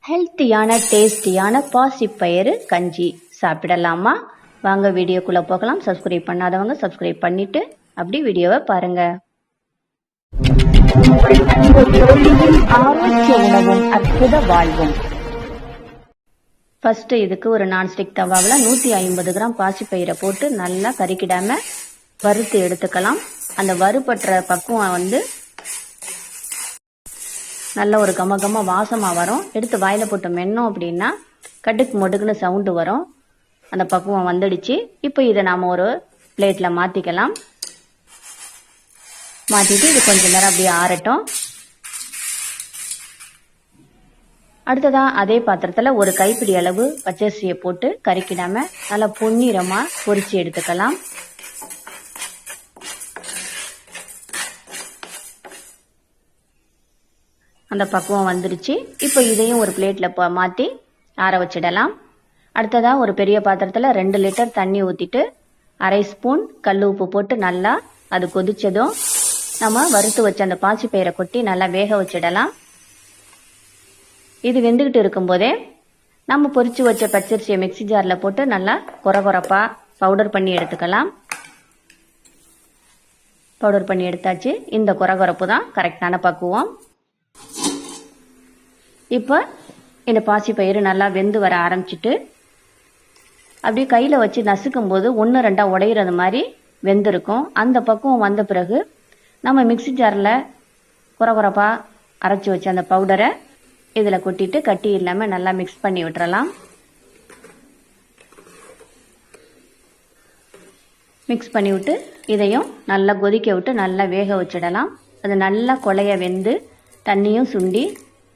ஹெல்த்தியான டேஸ்டியான பாசிப்பயிறு கஞ்சி சாப்பிடலாமா? வாங்க வீடியோக்குள்ள போகலாம். சப்ஸ்கிரைப் பண்ணாதவங்க சப்ஸ்கிரைப் பண்ணிட்டு அப்படி வீடியோவை பாருங்க. ஆரோக்கிய உணவும் அற்புத வாழ்வும். ஃபர்ஸ்ட் இதுக்கு ஒரு நான்ஸ்டிக் தவாவில் 150 கிராம் பாசிப்பயிரை போட்டு நல்லா கறிக்கிடாம வறுத்து எடுத்துக்கலாம். அந்த வறுபற்ற பக்குவம் நல்ல ஒரு கம வாசமாக வரும். எடுத்து வாயில் போட்டு மென்னோம் அப்படின்னா கடுக்கு மொடுக்குன்னு சவுண்டு வரும். அந்த பக்குவம் வந்துடுச்சு. இப்போ இதை நாம் ஒரு பிளேட்டில் மாற்றிக்கலாம். மாற்றிட்டு இது கொஞ்சம் நேரம் அப்படியே ஆறட்டும். அடுத்ததாக அதே பாத்திரத்தில் ஒரு கைப்பிடி அளவு பச்சரிசியை போட்டு கறிக்கிடாமல் நல்லா பொன்னிறமாக பொரிச்சு எடுத்துக்கலாம். அந்த பக்குவம் வந்துருச்சு. இப்போ இதையும் ஒரு பிளேட்டில் மாற்றி ஆற வச்சிடலாம். அடுத்ததாக ஒரு பெரிய பாத்திரத்தில் 2 லிட்டர் தண்ணி ஊற்றிட்டு 1/2 ஸ்பூன் கல் உப்பு போட்டு நல்லா அது கொதிச்சதும் நம்ம வறுத்து வச்ச அந்த பாசிப்பயிரை கொட்டி நல்லா வேக வச்சிடலாம். இது வெந்துக்கிட்டு இருக்கும்போதே நம்ம பொரிச்சு வச்ச பச்சரிசியை மிக்சி ஜாரில் போட்டு நல்லா கொரகொரப்பாக பவுடர் பண்ணி எடுத்துக்கலாம். பவுடர் பண்ணி எடுத்தாச்சு. இந்த கொரகொரப்பு தான் கரெக்டான பக்குவம். இப்போ இந்த பாசிப்பயிறு நல்லா வெந்து வர ஆரம்பிச்சிட்டு அப்படியே கையில் வச்சு நசுக்கும் போது 1-2 உடையிறது மாதிரி வெந்திருக்கும். அந்த பக்குவம் வந்த பிறகு நம்ம மிக்சி ஜாரில் குறகுறப்பாக அரைச்சி வச்ச அந்த பவுடரை இதில் கொட்டிட்டு கட்டி இல்லாமல் நல்லா மிக்ஸ் பண்ணி விட்டுறலாம். மிக்ஸ் பண்ணி விட்டு இதையும் நல்லா கொதிக்க விட்டு நல்லா வேக வச்சிடலாம். அது நல்லா கொலைய வெந்து தண்ணியும் சுண்டி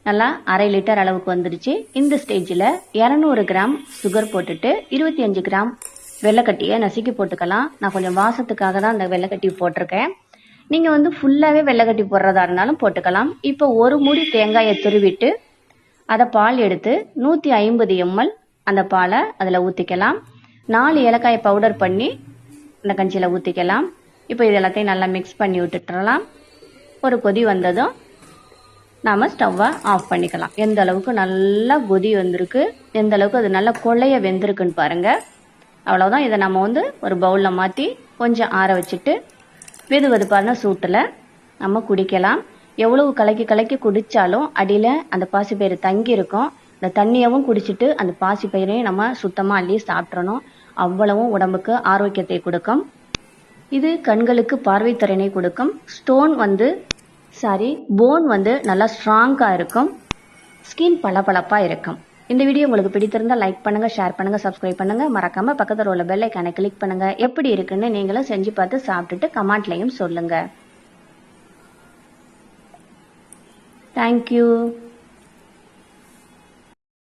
நல்லா 1/2 லிட்டர் அளவுக்கு வந்துடுச்சு. இந்த ஸ்டேஜில் 200 கிராம் சுகர் போட்டுட்டு 25 கிராம் வெள்ளைக்கட்டியை நசுக்கி போட்டுக்கலாம். நான் கொஞ்சம் வாசத்துக்காக தான் அந்த வெள்ளைக்கட்டி போட்டிருக்கேன். நீங்கள் ஃபுல்லாகவே வெள்ளைக்கட்டி போடுறதா இருந்தாலும் போட்டுக்கலாம். இப்போ ஒரு மூடி தேங்காயை துருவிட்டு அதை பால் எடுத்து 150 ml அந்த பாலை அதில் ஊற்றிக்கலாம். 4 ஏலக்காயை பவுடர் பண்ணி அந்த கஞ்சியில் ஊற்றிக்கலாம். இப்போ இது எல்லாத்தையும் நல்லா மிக்ஸ் பண்ணி விட்டுட்டுறலாம். ஒரு கொதி வந்ததும் நாம் ஸ்டவ்வை ஆஃப் பண்ணிக்கலாம். எந்த அளவுக்கு நல்லா கொதி வந்திருக்கு, எந்த அளவுக்கு அது நல்லா கொள்ளைய வெந்திருக்குன்னு பாருங்கள். அவ்வளோதான். இதை நம்ம ஒரு பவுலில் மாற்றி கொஞ்சம் ஆற வச்சுட்டு வெதுவெதுப்பான சூட்டில் நம்ம குடிக்கலாம். எவ்வளவு கலக்கி கலக்கி குடித்தாலும் அடியில் அந்த பாசிப்பயிறு தங்கி இருக்கும். அந்த தண்ணியவும் குடிச்சிட்டு அந்த பாசிப்பயிரையும் நம்ம சுத்தமாக அள்ளி சாப்பிட்றணும். அவ்வளவும் உடம்புக்கு ஆரோக்கியத்தை கொடுக்கும். இது கண்களுக்கு பார்வைத்திறனை கொடுக்கும். போன் நல்லா ஸ்ட்ராங்காக இருக்கும். ஸ்கின் பளபளப்பாக இருக்கும். இந்த வீடியோ உங்களுக்கு பிடித்திருந்தால் லைக் பண்ணுங்கள், ஷேர் பண்ணுங்கள், சப்ஸ்கிரைப் பண்ணுங்கள். மறக்காமல் பக்கத்தில் உள்ள பெல் ஐக்கானை கிளிக் பண்ணுங்கள். எப்படி இருக்குன்னு நீங்களும் செஞ்சு பார்த்து சாப்பிட்டுட்டு கமெண்ட்லையும் சொல்லுங்கள். தேங்க்யூ.